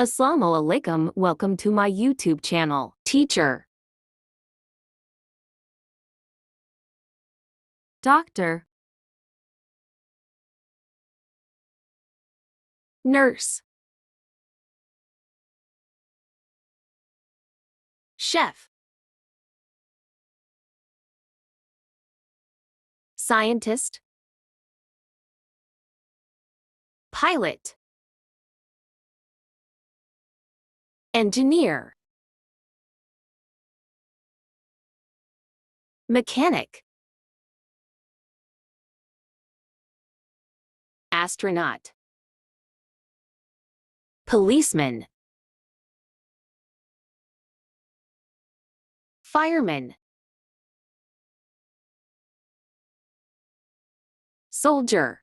Assalamualaikum, welcome to my YouTube channel. Teacher, doctor, nurse, chef, scientist, pilot, engineer, mechanic, astronaut, policeman, fireman, soldier,